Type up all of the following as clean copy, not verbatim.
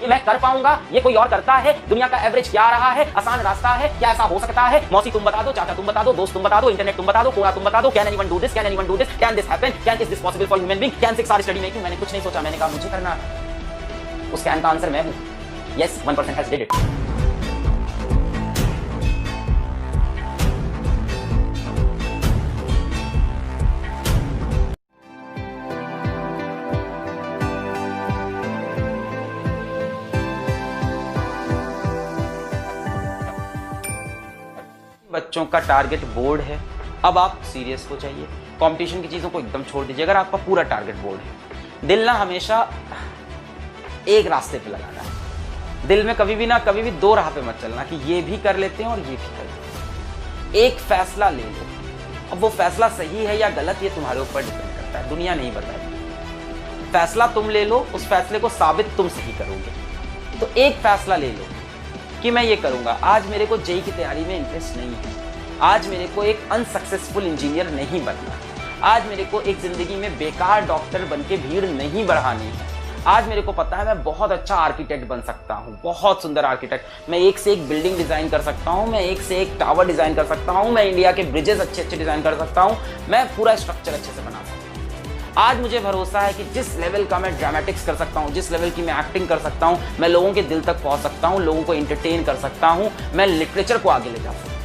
कि मैं कर पाऊंगा, ये कोई और करता है, दुनिया का एवरेज क्या रहा है, आसान रास्ता है, क्या ऐसा हो सकता है? मौसी तुम बता दो, चाचा तुम बता दो, दोस्त तुम बता दो, इंटरनेट तुम बता दो, कोड़ा तुम बता दो, can anyone do this, can anyone do this, can this happen, can is this possible for human being, can 6 hour study making. मैंने कुछ नहीं सोचा, मैंने कहा मुझे करना है। उस कैन का आंसर मैं हूं। Yes, 1% has did it. बच्चों का टारगेट बोर्ड है, अब आप सीरियस हो जाइए, कंपटीशन की चीज़ों को एकदम छोड़ दीजिए। अगर आपका पूरा टारगेट बोर्ड है, दिल ना हमेशा एक रास्ते पे लगाना है। दिल में कभी भी दो राह पे मत चलना कि ये भी कर लेते हैं और ये भी कर लेते हैं। एक फैसला ले लो। अब वो फैसला सही है या गलत, ये तुम्हारे ऊपर डिपेंड करता है, दुनिया नहीं बताएगी। फैसला तुम ले लो, उस फैसले को साबित तुम सही करोगे। तो एक फैसला ले लो कि मैं ये करूंगा। आज मेरे को जेईई की तैयारी में इंटरेस्ट नहीं है, आज मेरे को एक अनसक्सेसफुल इंजीनियर नहीं बनना, आज मेरे को एक जिंदगी में बेकार डॉक्टर बन के भीड़ नहीं बढ़ानी है, आज मेरे को पता है मैं बहुत अच्छा आर्किटेक्ट बन सकता हूँ, बहुत सुंदर आर्किटेक्ट, मैं एक से एक बिल्डिंग डिजाइन कर सकता हूँ, मैं एक से एक टावर डिजाइन कर सकता हूँ, मैं इंडिया के ब्रिजेस अच्छे अच्छे डिजाइन कर सकता हूँ, मैं पूरा स्ट्रक्चर अच्छे से बना सकता हूँ। आज मुझे भरोसा है कि जिस लेवल का मैं ड्रामेटिक्स कर सकता हूँ, जिस लेवल की मैं एक्टिंग कर सकता हूँ, मैं लोगों के दिल तक पहुंच सकता हूँ, लोगों को एंटरटेन कर सकता हूँ, मैं लिटरेचर को आगे ले जा सकता हूँ।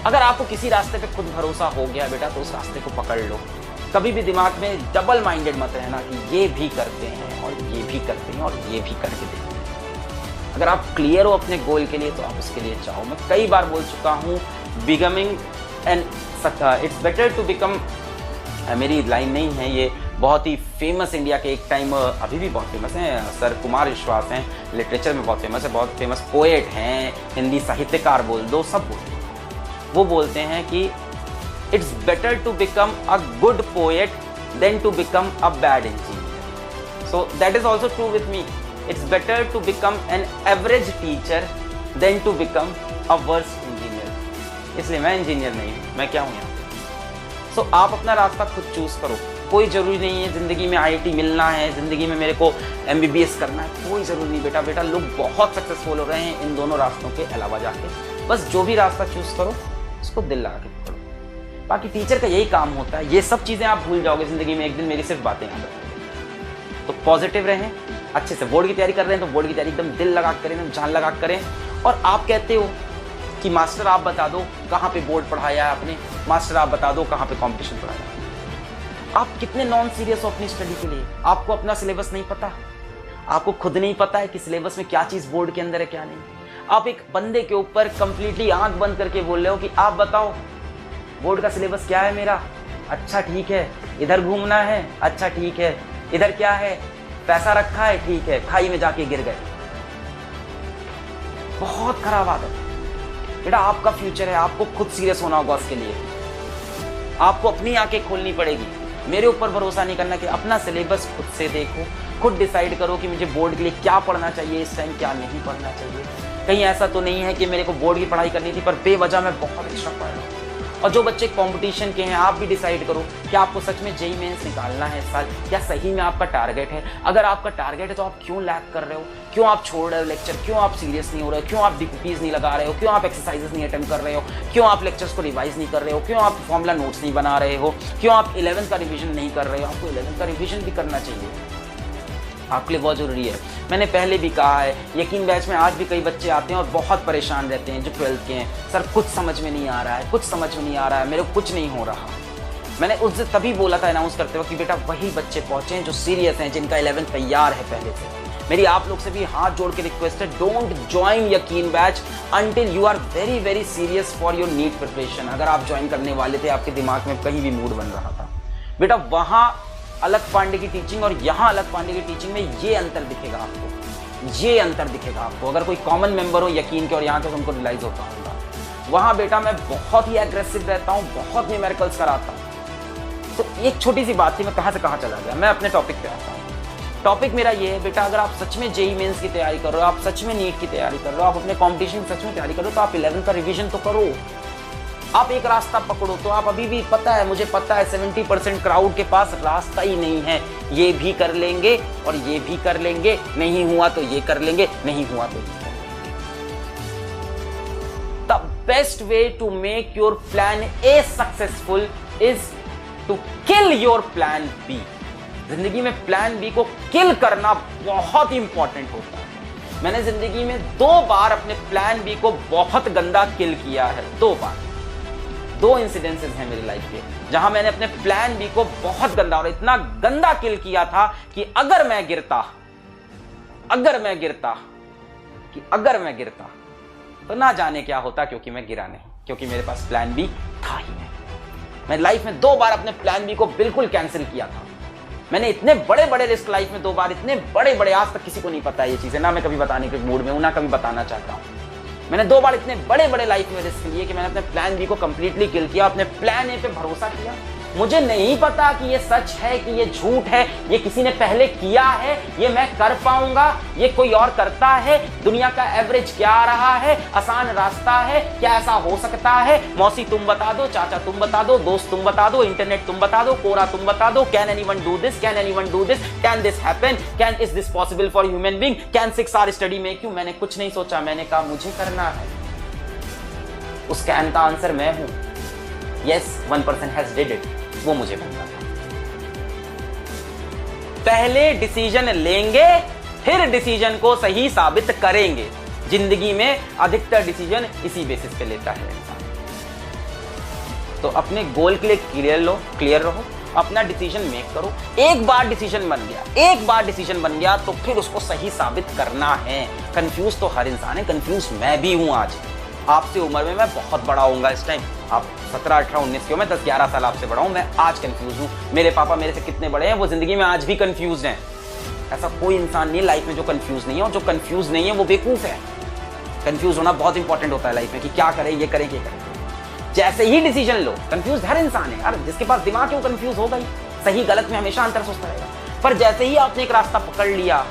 अगर आपको किसी रास्ते पे खुद भरोसा हो गया बेटा, तो उस रास्ते को पकड़ लो। कभी भी दिमाग में डबल माइंडेड मत रहना कि ये भी करते हैं और ये भी करते हैं और ये भी करके देखते हैं। अगर आप क्लियर हो अपने गोल के लिए तो आप उसके लिए चाहो। मैं कई बार बोल चुका हूँ, becoming and it's better to become, मेरी लाइन नहीं है ये, बहुत ही फेमस इंडिया के एक टाइम, अभी भी बहुत फेमस हैं, सर कुमार विश्वास हैं, लिटरेचर में बहुत फेमस है, बहुत फेमस पोएट हैं, हिंदी साहित्यकार बोल दो, सब बोल दो। वो बोलते हैं कि it's better to become a good poet than to become a bad engineer. So that is also true with me. It's better to become an average teacher than to become a worse engineer. इसलिए मैं engineer नहीं हूँ, मैं क्या हूँ यहाँ। सो आप अपना रास्ता खुद चूज करो। कोई जरूरी नहीं है जिंदगी में आईआईटी मिलना है, जिंदगी में मेरे को एमबीबीएस करना है, कोई जरूरी नहीं बेटा। बेटा लोग बहुत सक्सेसफुल हो रहे हैं इन दोनों रास्तों के अलावा जाके। बस जो भी रास्ता चूज करो उसको दिल लगा के पकड़ो। बाकी टीचर का यही काम होता है, ये सब चीजें आप भूल जाओगे जिंदगी में, एक दिन मेरी सिर्फ बातें याद रखेंगे। तो पॉजिटिव रहें, अच्छे से बोर्ड की तैयारी कर रहे हैं तो बोर्ड की तैयारी एकदम दिल लगा करें, एकदम जान लगा करें। और आप कहते हो कि मास्टर आप बता दो कहाँ पे बोर्ड पढ़ाया है आपने, मास्टर आप बता दो कहाँ पे कंपटीशन पढ़ाया है। आप कितने नॉन सीरियस हो अपनी स्टडी के लिए। आपको अपना सिलेबस नहीं पता, आपको खुद नहीं पता है कि सिलेबस में क्या चीज बोर्ड के अंदर है क्या नहीं। आप एक बंदे के ऊपर कंप्लीटली आंख बंद करके बोल रहे हो कि आप बताओ बोर्ड का सिलेबस क्या है मेरा। अच्छा ठीक है, इधर घूमना है, अच्छा ठीक है, इधर क्या है, पैसा रखा है, ठीक है, खाई में जाके गिर गए। बहुत खराब आदत है बेटा। आपका फ्यूचर है, आपको खुद सीरियस होना होगा उसके लिए। आपको अपनी आंखें खोलनी पड़ेगी। मेरे ऊपर भरोसा नहीं करना कि अपना सिलेबस खुद से देखो, खुद डिसाइड करो कि मुझे बोर्ड के लिए क्या पढ़ना चाहिए इस टाइम, क्या नहीं पढ़ना चाहिए। कहीं ऐसा तो नहीं है कि मेरे को बोर्ड की पढ़ाई करनी थी पर बेवजह मैं बहुत एक्स्ट्रा पढ़ रहा हूँ। और जो बच्चे कंपटीशन के हैं, आप भी डिसाइड करो कि आपको सच में जेईई मेंस निकालना है इस साल, क्या सही में आपका टारगेट है। अगर आपका टारगेट है तो आप क्यों लैग कर रहे हो, क्यों आप छोड़ रहे हो लेक्चर, क्यों आप सीरियस नहीं हो रहे हो, क्यों आप डीपीपीज नहीं लगा रहे हो, क्यों आप एक्सरसाइजेस नहीं अटेम्प्ट कर रहे हो, क्यों आप लेक्चर्स को रिवाइज नहीं कर रहे हो, क्यों आप फॉर्मूला नोट्स नहीं बना रहे हो, क्यों आप 11th का रिविजन नहीं कर रहे हो। आपको 11th का रिविजन भी करना चाहिए, आपके लिए बहुत जरूरी है। मैंने पहले भी कहा है, यकीन बैच में आज भी कई बच्चे आते हैं और बहुत परेशान रहते हैं जो 12th के हैं। सर कुछ समझ में नहीं आ रहा है, कुछ समझ में नहीं आ रहा है, मेरे को कुछ नहीं हो रहा। मैंने उससे तभी बोला था अनाउंस करते वक्त कि बेटा वही बच्चे पहुंचे हैं जो सीरियस हैं, जिनका 11th तैयार है पहले से। मेरी आप लोग से भी हाथ जोड़ के रिक्वेस्ट है, don't join Yakeen batch until you are very very serious for your NEET preparation. अगर आप ज्वाइन करने वाले थे, आपके दिमाग में कहीं भी मूड बन रहा था, बेटा वहां अलग पांडे की टीचिंग और यहाँ अलग पांडे की टीचिंग में ये अंतर दिखेगा आपको, ये अंतर दिखेगा आपको। अगर कोई कॉमन मेंबर हो यकीन के और यहाँ के उनको रियलाइज होता होगा, वहाँ बेटा मैं बहुत ही एग्रेसिव रहता हूँ, बहुत न्यूमेरिकल्स कराता हूँ। तो एक छोटी सी बात थी, मैं कहाँ से कहाँ चला गया। मैं अपने टॉपिक पे आता हूँ। टॉपिक मेरा ये है बेटा, अगर आप सच में जेईई मेंस की तैयारी कर रहे हो, आप सच में नीट की तैयारी कर रहे हो, आप अपने कॉम्पिटिशन की सच में तैयारी कर रहे हो, तो आप 11th का रिविजन तो करो। आप एक रास्ता पकड़ो तो आप अभी भी, पता है, मुझे पता है 70% क्राउड के पास रास्ता ही नहीं है, ये भी कर लेंगे और ये भी कर लेंगे, नहीं हुआ तो ये कर लेंगे, नहीं हुआ तो ये कर लेंगे। The best way to make your plan A successful is to kill your plan B. जिंदगी में प्लान बी को किल करना बहुत इंपॉर्टेंट होता है। मैंने जिंदगी में 2 बार अपने प्लान बी को बहुत गंदा किल किया है, 2 बार। 2 इंसिडेंसेस हैं मेरी लाइफ के जहां मैंने अपने प्लान बी को बहुत गंदा और इतना गंदा किल किया था कि अगर मैं गिरता तो ना जाने क्या होता, क्योंकि मैं गिरा नहीं, क्योंकि मेरे पास प्लान बी था ही नहीं। मैं लाइफ में 2 बार अपने प्लान बी को बिल्कुल कैंसिल किया था। मैंने इतने बड़े बड़े रिस्क लाइफ में 2 बार, इतने बड़े बड़े, आज तक किसी को नहीं पता ये चीजें, ना मैं कभी बताने के मूड में हूं, ना कभी बताना चाहता हूं। मैंने 2 बार इतने बड़े बड़े लाइफ में रिस्क लिए कि मैंने अपने प्लान बी को कंप्लीटली किल किया, अपने प्लान ए पे भरोसा किया। मुझे नहीं पता कि ये सच है कि ये झूठ है, ये किसी ने पहले किया है, ये मैं कर पाऊंगा, ये कोई और करता है, दुनिया का एवरेज क्या आ रहा है, आसान रास्ता है, क्या ऐसा हो सकता है? मौसी तुम बता दो, चाचा तुम बता दो, दोस्त तुम बता दो, इंटरनेट तुम बता दो, कोरा तुम बता दो। Can anyone do this? Can anyone do this? Can this happen? Can is this possible for human being? Can 6 hour study make you? मैंने कुछ नहीं सोचा, मैंने कहा मुझे करना है। उस कैन का आंसर मैं हूं। यस, 1% हैज डिड इट, वो मुझे बनता था। पहले डिसीजन लेंगे, फिर डिसीजन को सही साबित करेंगे। जिंदगी में अधिकतर डिसीजन इसी बेसिस पे लेता है इंसान। तो अपने गोल के लिए क्लियर रहो, अपना डिसीजन मेक करो। एक बार डिसीजन बन गया तो फिर उसको सही साबित करना है। कंफ्यूज तो हर इंसान है, कंफ्यूज मैं भी हूं। आज आपसे उम्र में मैं बहुत बड़ा होऊंगा इस टाइम, आप 17, 18, 19 के हो, मैं 10, 11 साल आपसे बड़ा हूं। मैं आज कंफ्यूज हूं। मेरे पापा मेरे से कितने बड़े हैं, वो जिंदगी में आज भी कंफ्यूज हैं। ऐसा कोई इंसान नहीं लाइफ में जो कंफ्यूज नहीं है, और जो कंफ्यूज नहीं है वो बेवकूफ है। कंफ्यूज होना बहुत इंपॉर्टेंट होता है लाइफ में कि क्या करें, ये करें, ये करें। जैसे ही डिसीजन लो, कंफ्यूज हर इंसान है, जिसके पास दिमाग है वो कंफ्यूज होगा ही। सही गलत में हमेशा अंतर सोचता रहेगा। पर जैसे ही आपने एक रास्ता पकड़ लिया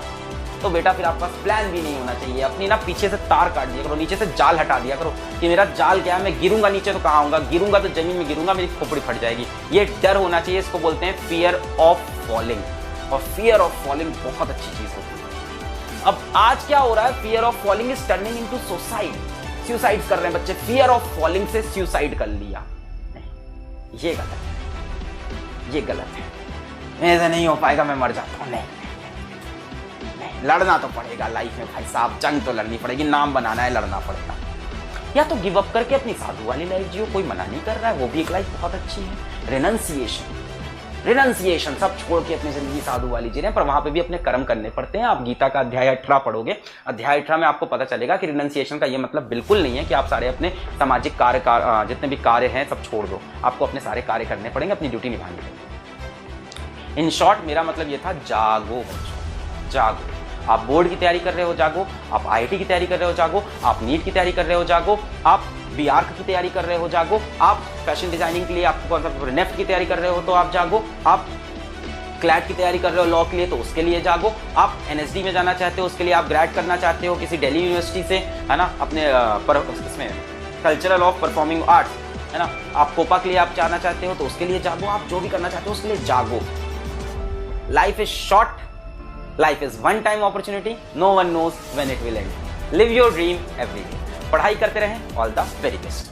तो बेटा फिर आपके पास प्लान भी नहीं होना चाहिए। अपनी ना पीछे से तार काट दिया करो, नीचे से जाल हटा दिया करो कि मेरा जाल क्या है, मैं गिरूंगा नीचे तो कहाँ आऊंगा, गिरूंगा तो जमीन में गिरूंगा, मेरी खोपड़ी फट जाएगी। ये डर होना चाहिए, इसको बोलते हैं फियर ऑफ फॉलिंग। और फियर ऑफ फॉलिंग बहुत अच्छी चीज होती है। अब आज क्या हो रहा है, fear of falling is turning into suicide. Suicide कर रहे हैं बच्चे, फियर ऑफ फॉलिंग से सुसाइड कर लिया। नहीं, ये गलत है, ये गलत है। ऐसा नहीं हो पाएगा, मैं मर जाता हूं। नहीं, लड़ना तो पड़ेगा लाइफ में भाई साहब, जंग तो लड़नी पड़ेगी, नाम बनाना है, लड़ना पड़ेगा। या तो गिव अप करके अपनी साधु वाली लाइफ जियो, कोई मना नहीं कर रहा है, वो भी एक लाइफ बहुत अच्छी है। रिनंसिएशन सब छोड़ के अपनी जिंदगी साधु वाली जी रहे हैं, पर वहां पे भी अपने कर्म करने पड़ते हैं। आप गीता का अध्याय 18 पढ़ोगे, अध्याय 18 में आपको पता चलेगा कि रिनंसिएशन का ये मतलब बिल्कुल नहीं है कि आप सारे अपने सामाजिक कार्य जितने भी कार्य हैं सब छोड़ दो। आपको अपने सारे कार्य करने पड़ेंगे, अपनी ड्यूटी निभानी पड़ेगी। इन शॉर्ट मेरा मतलब ये था, जागो बच्चों, जागो। आप बोर्ड की तैयारी कर रहे हो, जागो। आप आईआईटी की तैयारी कर रहे हो, जागो। आप नीट की तैयारी कर रहे हो, जागो। आप बीआर्क की तैयारी कर रहे हो, जागो। आप फैशन डिजाइनिंग के लिए आपको नेफ्ट की तैयारी कर रहे हो तो आप जागो। आप क्लैट की तैयारी कर रहे हो लॉ के लिए तो उसके लिए जागो। आप एनएसडी में जाना चाहते हो, उसके लिए आप ग्रेड करना चाहते हो किसी दिल्ली यूनिवर्सिटी से, है ना, अपने इसमें कल्चरल ऑफ परफॉर्मिंग आर्ट्स, है ना, आप कोपा के लिए आप जाना चाहते हो तो उसके लिए जागो। आप जो भी करना चाहते हो उसके लिए जागो। Life is short, life is one time opportunity, no one knows when it will end. Live your dream every day. पढ़ाई करते रहें, ऑल द वेरी बेस्ट।